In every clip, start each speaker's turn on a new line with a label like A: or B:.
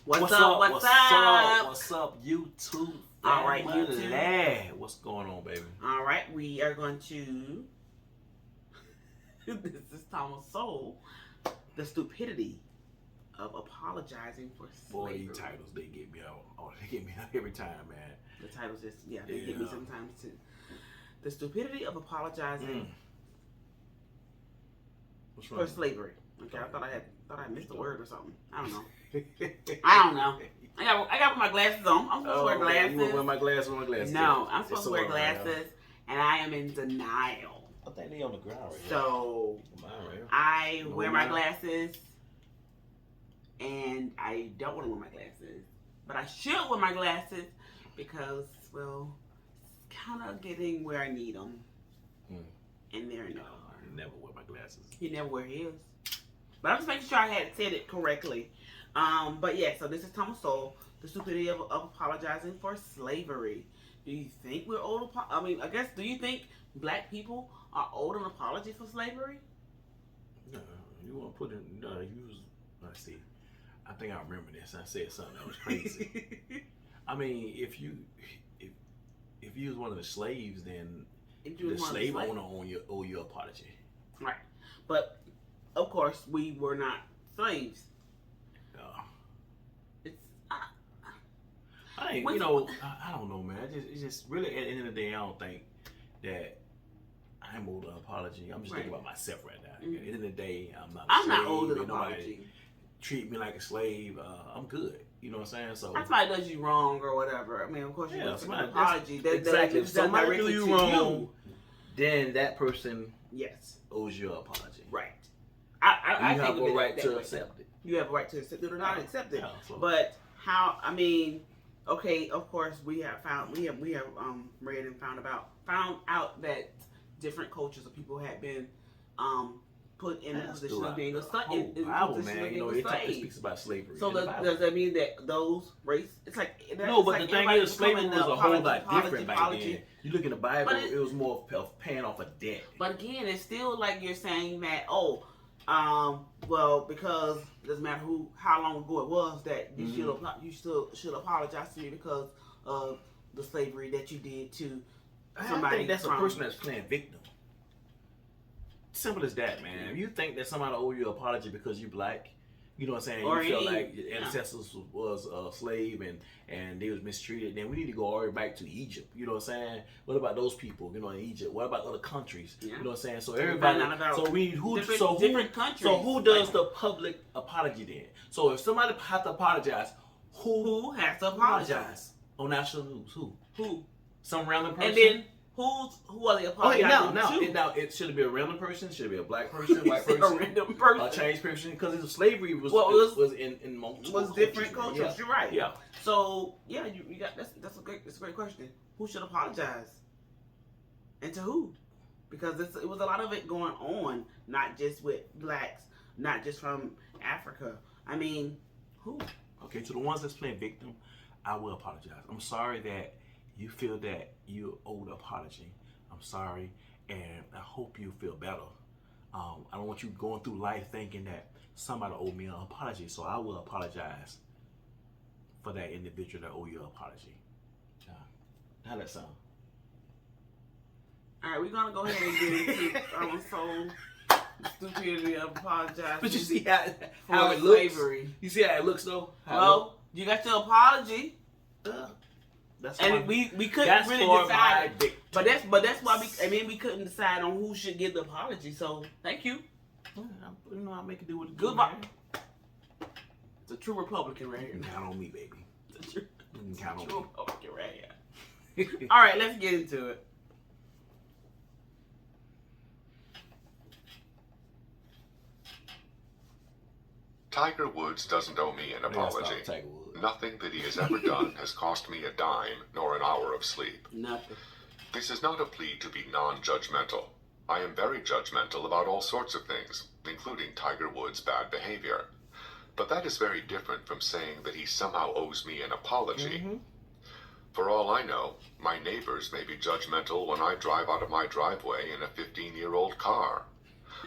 A: What's up? What's up?
B: What's up, YouTube?
A: All right, YouTube.
B: What's going on, baby?
A: All right, we are going to. This is Thomas Sowell. The stupidity of apologizing for slavery.
B: Boy, these titles, they get me out. Oh, they get me out every time, man.
A: The titles just, they get me sometimes too. The stupidity of apologizing for slavery. Okay, I thought I missed a word or something. I don't know. I got my glasses on. I'm supposed to wear glasses.
B: You want to wear my glasses?
A: No, I'm supposed to wear glasses, and I am in denial.
B: I think they on the ground right
A: So I wear my glasses, and I don't want to wear my glasses, but I should wear my glasses because, well, it's kind of getting where I need them, and they're no.
B: I never wear my glasses.
A: He never wear his, but I'm just making sure I had said it correctly. But yeah, so this is Thomas Sowell, the stupidity of apologizing for slavery. Do you think we're old? Do you think black people are owed an apology for slavery?
B: No, you want to put in, let's see. I think I remember this. I said something that was crazy. I mean, if you was one of the slaves, then the slave owner owe you apology.
A: Right. But, of course, we were not slaves.
B: I don't know, man. It's just really, at the end of the day, I don't think that I'm owed an apology. I'm just thinking about myself right now. At the end of the day, I'm
A: not owed an apology.
B: Treat me like a slave. I'm good. You know what I'm saying? So
A: if somebody does you wrong or whatever, I mean, of course you want an apology.
B: Exactly. If somebody do you wrong, then that person owes you an apology.
A: Right.
B: I have a right to accept it.
A: You have a right to accept it or not accept it. But how? I mean. Okay, of course we have read and found out that different cultures of people had been put in a position of being a slave.
B: It speaks about slavery.
A: So does that mean that those race? It's like
B: no, but the thing is, slavery was a whole lot different back then. You look in the Bible, it was more of paying off a debt.
A: But again, it's still like you're saying that because it doesn't matter how long ago it was that you still should apologize to me because of the slavery that you did to somebody.
B: I think that's a person that's playing victim. Simple as that, man. If you think that somebody owe you an apology because you black, you know what I'm saying? You feel like your ancestors was a slave and they was mistreated, then we need to go all the way back to Egypt. You know what I'm saying? What about those people, in Egypt? What about other countries? You know what I'm saying? So everybody, different countries. So who does the public apology then? So if somebody has to apologize, who has to apologize on national news? Who? Some random person?
A: And then who are they apologizing to?
B: Now, it should it be a random person? Should it be a black person, white person,
A: a random person,
B: a Chinese person? Because slavery was in multiple
A: different cultures.
B: Yeah.
A: You're right.
B: Yeah.
A: So you got that's a great question. Who should apologize, and to who? Because it was a lot of it going on, not just with blacks, not just from Africa. I mean, who?
B: Okay, to the ones that's playing victim, I will apologize. I'm sorry that you feel that you owe an apology. I'm sorry, and I hope you feel better. I don't want you going through life thinking that somebody owed me an apology, so I will apologize for that individual that owe you an apology. How that sound?
A: All right, we're gonna go ahead and get into stupidity of apologizing.
B: But you see how it looks. You see how it looks though.
A: You got your apology. We couldn't really decide, but that's why we couldn't decide on who should get the apology. So thank you.
B: I'll make it do what it
A: goodbye. It's a true Republican right here.
B: Count on me, baby.
A: It's a true Republican right here.
B: Here.
A: All right, let's get into it.
C: Tiger Woods doesn't owe me an apology. Nothing that he has ever done has cost me a dime nor an hour of sleep.
A: Nothing.
C: This is not a plea to be non-judgmental. I am very judgmental about all sorts of things, including Tiger Woods' bad behavior. But that is very different from saying that he somehow owes me an apology. For all I know, my neighbors may be judgmental when I drive out of my driveway in a 15-year-old car.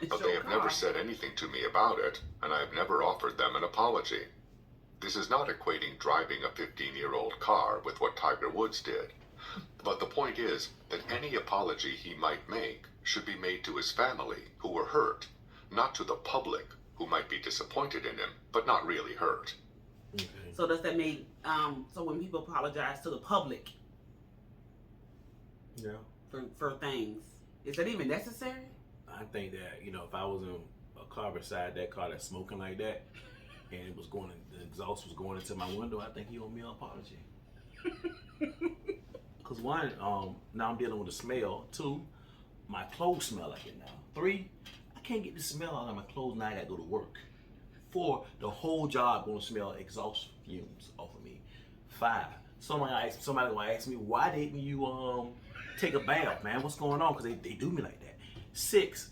C: But they have never said anything to me about it, and I have never offered them an apology. This is not equating driving a 15-year-old car with what Tiger Woods did. But the point is that any apology he might make should be made to his family who were hurt, not to the public who might be disappointed in him, but not really hurt.
B: Okay.
A: So does that mean, so when people apologize to the public
B: Yeah.
A: for things, is that even necessary?
B: I think that, if I was in a car beside that car that's smoking like that, and it was going, the exhaust was going into my window, I think he owed me an apology. Because one, now I'm dealing with the smell. Two, my clothes smell like it now. Three, I can't get the smell out of my clothes now. I gotta go to work. Four, the whole job gonna smell exhaust fumes off of me. Five, somebody gonna ask me, why didn't you take a bath, man? What's going on? Because they do me like that. Six,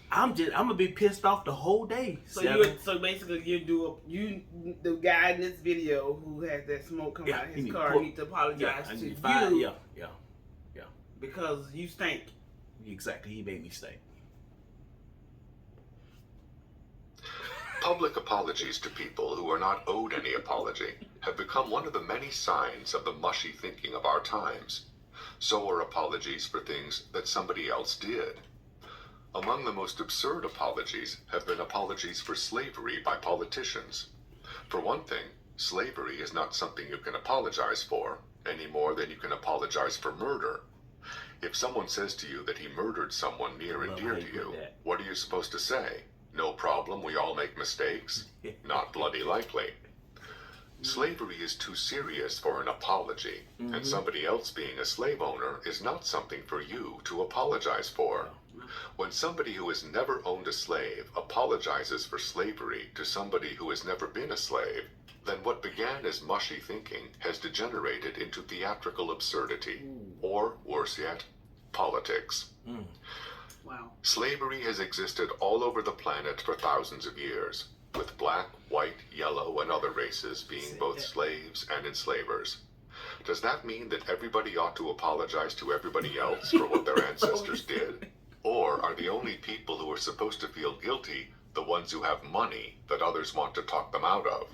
B: I'm gonna be pissed off the whole day.
A: So
B: Seven,
A: so basically the guy in this video who has that smoke coming out of his car need to apologize to you.
B: Yeah.
A: Because you stink.
B: Exactly, he made me stay.
C: Public apologies to people who are not owed any apology have become one of the many signs of the mushy thinking of our times. So are apologies for things that somebody else did. Among the most absurd apologies have been apologies for slavery by politicians. For one thing, slavery is not something you can apologize for, any more than you can apologize for murder. If someone says to you that he murdered someone near and dear to you, what are you supposed to say? No problem, we all make mistakes? Not bloody likely. Slavery is too serious for an apology, and somebody else being a slave owner is not something for you to apologize for. When somebody who has never owned a slave apologizes for slavery to somebody who has never been a slave, then what began as mushy thinking has degenerated into theatrical absurdity, or worse yet, politics.
A: Wow.
C: Slavery has existed all over the planet for thousands of years, with black, white, yellow, and other races being both slaves and enslavers. Does that mean that everybody ought to apologize to everybody else for what their ancestors did? Or are the only people who are supposed to feel guilty the ones who have money that others want to talk them out of?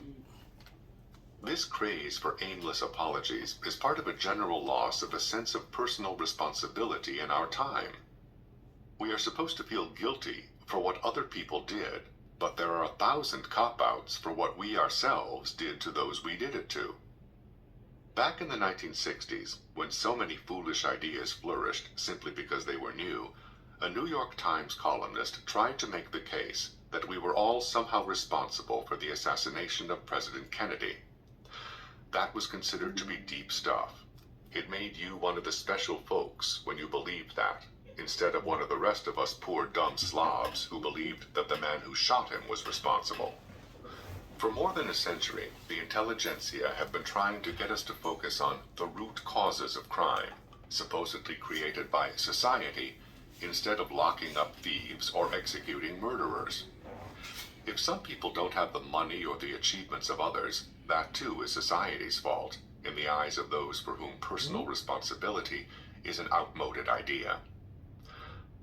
C: This craze for aimless apologies is part of a general loss of a sense of personal responsibility in our time. We are supposed to feel guilty for what other people did, but there are 1,000 cop-outs for what we ourselves did to those we did it to. Back in the 1960s, when so many foolish ideas flourished simply because they were new, a New York Times columnist tried to make the case that we were all somehow responsible for the assassination of President Kennedy. That was considered to be deep stuff. It made you one of the special folks when you believed that, instead of one of the rest of us poor dumb slobs who believed that the man who shot him was responsible. For more than a century, the intelligentsia have been trying to get us to focus on the root causes of crime, supposedly created by society, instead of locking up thieves or executing murderers. If some people don't have the money or the achievements of others, that too is society's fault, in the eyes of those for whom personal responsibility is an outmoded idea.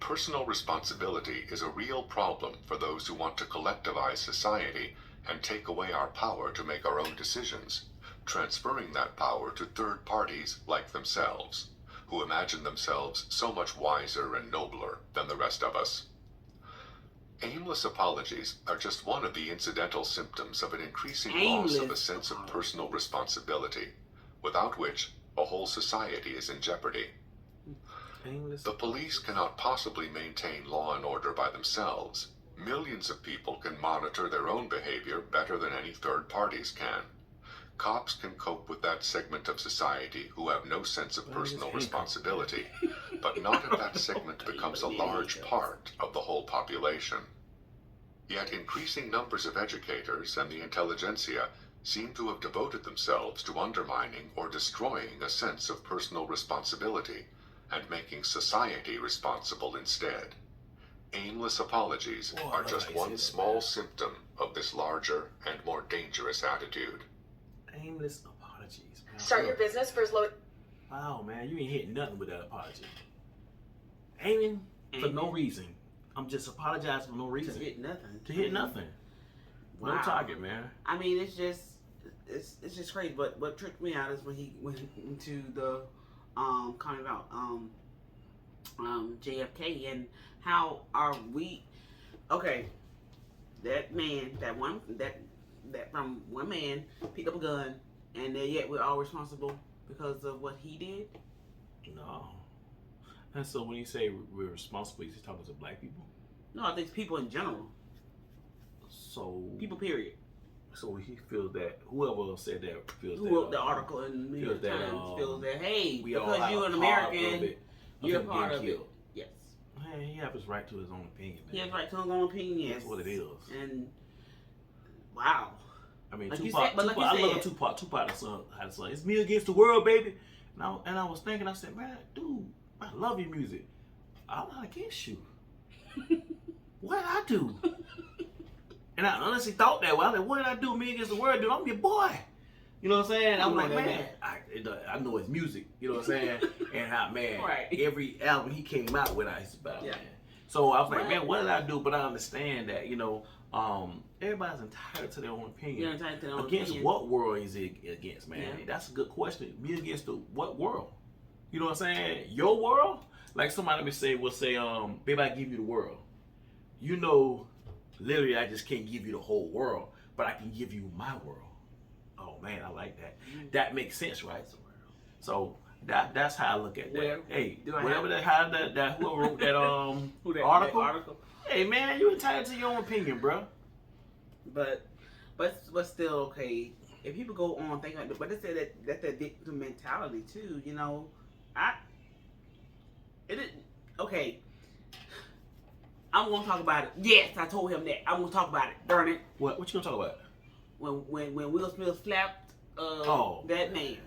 C: Personal responsibility is a real problem for those who want to collectivize society and take away our power to make our own decisions, transferring that power to third parties like themselves, who imagine themselves so much wiser and nobler than the rest of us. Aimless apologies are just one of the incidental symptoms of an increasing loss of a sense of personal responsibility, without which a whole society is in jeopardy. The police cannot possibly maintain law and order by themselves. Millions of people can monitor their own behavior better than any third parties can. Cops can cope with that segment of society who have no sense of personal responsibility, but not if that segment becomes a large part of the whole population. Yet increasing numbers of educators and the intelligentsia seem to have devoted themselves to undermining or destroying a sense of personal responsibility and making society responsible instead. Aimless apologies are just one small symptom of this larger and more dangerous attitude.
B: Aimless apologies, man.
D: Start your business for as low.
B: Wow, man, you ain't hitting nothing with that apology. Aiming for no reason. I'm just apologizing for no reason.
A: To hit nothing.
B: To hit nothing.
A: Wow.
B: No target, man.
A: I mean, it's just, it's just crazy. But what tripped me out is when he went into the comment about JFK and how are we okay? That man, that from one man picked up a gun, and then yet we're all responsible because of what he did.
B: No. And so when you say we're responsible, he's talking to black people.
A: No, I think it's people in general.
B: So
A: people, period.
B: So he feels that whoever said that feels
A: who
B: that
A: wrote the article in the New York Times feels that hey, because you're an American, you're part of it. Yes.
B: Hey, he has his right to his own opinion. Man.
A: He has right to his own opinion. Yes.
B: That's what it is.
A: And wow.
B: I mean,
A: like
B: Tupac. I love Tupac. Tupac had a song. It's me against the world, baby. And I was thinking, I said, man, dude, I love your music. I'm not against you. What did I do? And I honestly thought that. Well, I was like, what did I do? Me against the world, dude. I'm your boy. You know what I'm saying? I'm like, man, I know his music. You know what I'm saying? And how, man, every album he came out with, I used to buy, man. So I was like, man, what did I do? But I understand that, you know, everybody's entitled to their own opinion.
A: You're entitled to their own
B: against
A: opinion.
B: What world is it against, man? Yeah. That's a good question. Me against what world? You know what I'm saying? Your world? Like somebody will say, baby, I give you the world. You know, literally, I just can't give you the whole world, but I can give you my world. Oh man, I like that. That makes sense, right? So that's how I look at that. Hey, whoever whoever wrote that article. Hey man, you entitled to your own opinion, bro.
A: But still okay. If people go on thinking like that, but they say that's the victim mentality too. You know, okay. I'm gonna talk about it. Yes, I told him that. I'm gonna talk about it. Darn it.
B: What you gonna talk about?
A: When Will Smith slapped that man.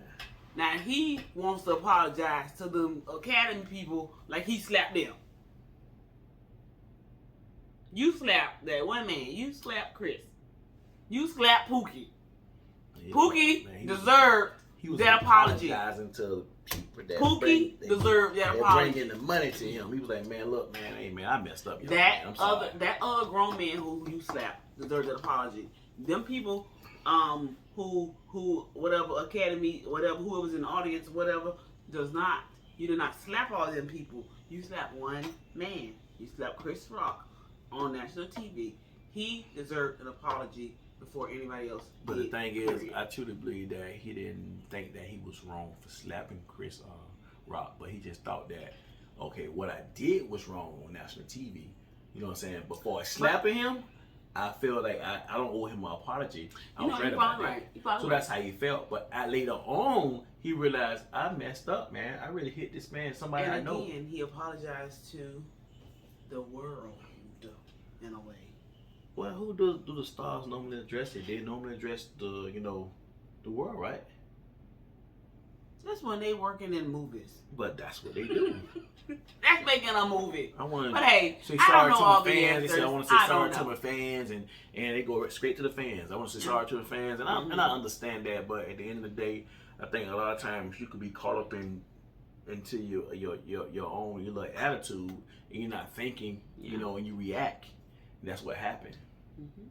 A: Now he wants to apologize to the Academy people like he slapped them. You slapped that one man. You slapped Chris. You slapped Pookie. Yeah, Pookie deserved that apology.
B: To people that
A: Pookie deserved that apology.
B: Bringing the money to him. He was like, man, look, man, hey, man, I messed up.
A: That other grown man who you slapped deserved that apology. Them people, who whatever Academy, whatever whoever was in the audience, whatever, you did not slap all them people. You slapped one man. You slapped Chris Rock on national TV. He deserved an apology before anybody else.
B: But the thing is, I truly believe that he didn't think that he was wrong for slapping Chris Rock, but he just thought that, okay, what I did was wrong on national TV. You know what I'm saying? Before slapping him, I feel like I don't owe him an apology. I was right about that. So that's how he felt. But later on, he realized I messed up, man. I really hit this man, somebody I know.
A: And he apologized to the world in a way.
B: Well, who do the stars normally address it? They normally address the world, right?
A: That's when they working in movies.
B: But that's what they do.
A: That's making a movie.
B: But
A: hey,
B: say sorry to my fans. They say I want to say sorry to my fans, and they go straight to the fans. I want to say sorry to the fans, and I understand that. But at the end of the day, I think a lot of times you could be caught up into your own little attitude, and you're not thinking, and you react. And that's what happened. Mm-hmm.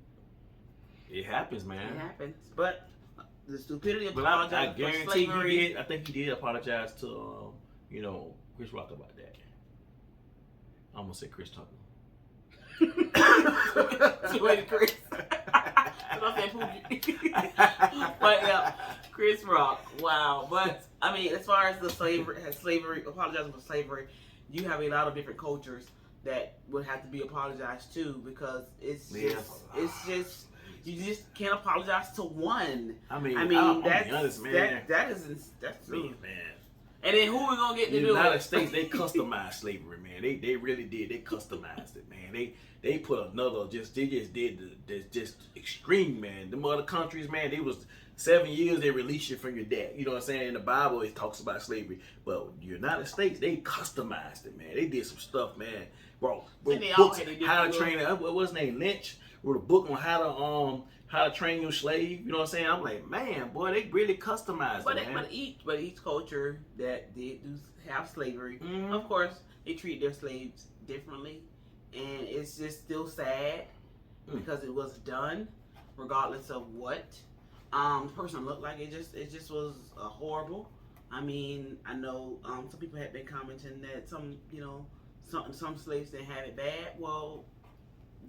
B: It happens, man.
A: It happens, but the stupidity of
B: I guarantee he did. I think he did apologize to Chris Rock about that. I'm gonna say Chris Tucker.
A: Chris. But yeah, Chris Rock. Wow. But I mean, as far as the slavery, apologizing for slavery, you have a lot of different cultures that would have to be apologized to because it's just you just can't apologize to one.
B: I mean that's honest, man.
A: That's
B: me, man.
A: And then who we gonna get to do it?
B: The United States, they customized slavery, man. They really did. They customized it, man. They put another they just did just extreme, man. Them other countries, man, they was 7 years they release you from your debt. You know what I'm saying? In the Bible, it talks about slavery, but the United States, they customized it, man. They did some stuff, man. Bro, books, how to train. What was his name? Lynch wrote a book on how to train your slave. You know what I'm saying? I'm like, man, boy, they really customized it, man.
A: But each culture that did have slavery, of course, they treat their slaves differently, and it's just still sad because it was done, regardless of what. person looked like. It just was horrible. I mean, I know some people had been commenting that some slaves didn't have it bad. Well,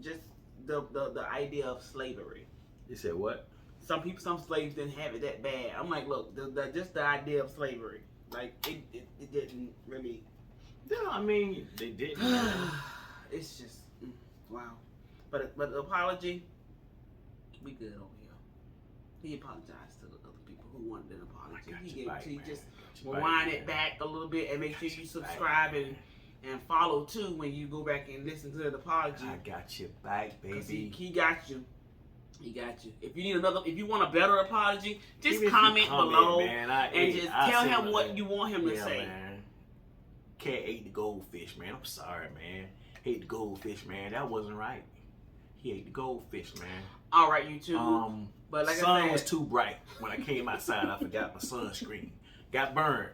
A: just the idea of slavery.
B: You said what?
A: Some slaves didn't have it that bad. I'm like, look, just the idea of slavery, like it didn't really.
B: Yeah, I mean, they didn't.
A: It's just wow. But the apology, we good over here. He apologized to the other people who wanted an apology. He gave it to you. Just rewind it back a little bit and make sure you subscribe and follow too when you go back and listen to the apology.
B: I got your back, baby.
A: He got you. He got you. If you want a better apology, just
B: Even
A: comment below
B: man,
A: and just tell him what you want him to say.
B: Man. Cat ate the goldfish, man. I'm sorry, man. Ate the goldfish, man. That wasn't right. He ate the goldfish, man.
A: All right, YouTube. But like
B: sun
A: I said,
B: was too bright when I came outside. I forgot my sunscreen. Got burned.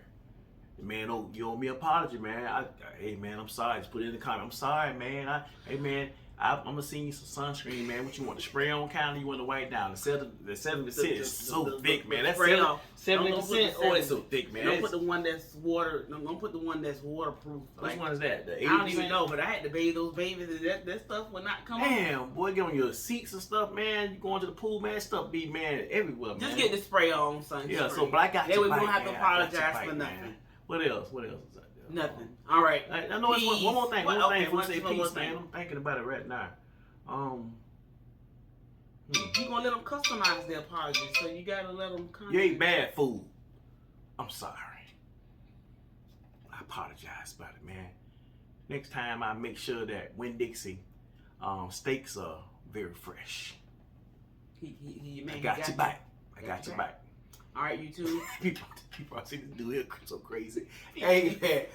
B: Man, oh, you owe me an apology, man. Hey, man, I'm sorry. Just put it in the comment. I'm sorry, man. Hey, man. I'm gonna send you some sunscreen, man. What you want? The spray on kind, or you want to wipe down? The 70% is so thick, man. That's 70%. Oh, it's so thick, man.
A: Don't put the one that's water. Don't put the one that's waterproof.
B: Which one is that? The 80%?
A: I don't even know, but I had to bathe those babies. That stuff would not come.
B: Damn, boy, get on your seats and stuff, man. You going to the pool, man? Stuff be, man, everywhere, man.
A: Just get the spray on, sunscreen.
B: Yeah, so but I got
A: that
B: you.
A: That way we don't have
B: man.
A: to apologize for nothing.
B: Man. What else? What else is that?
A: Nothing. All right.
B: I know it's one more thing. One more thing. Before we say peace,
A: thing.
B: man. I'm thinking about it right now.
A: You gonna let them customize their apology, so you gotta let them.
B: You ate bad food. I'm sorry. I apologize about it, man. Next time I make sure that Winn-Dixie steaks are very fresh. I got your back. I got your back.
A: All right, YouTube.
B: People see this dude here so crazy. Hey, man.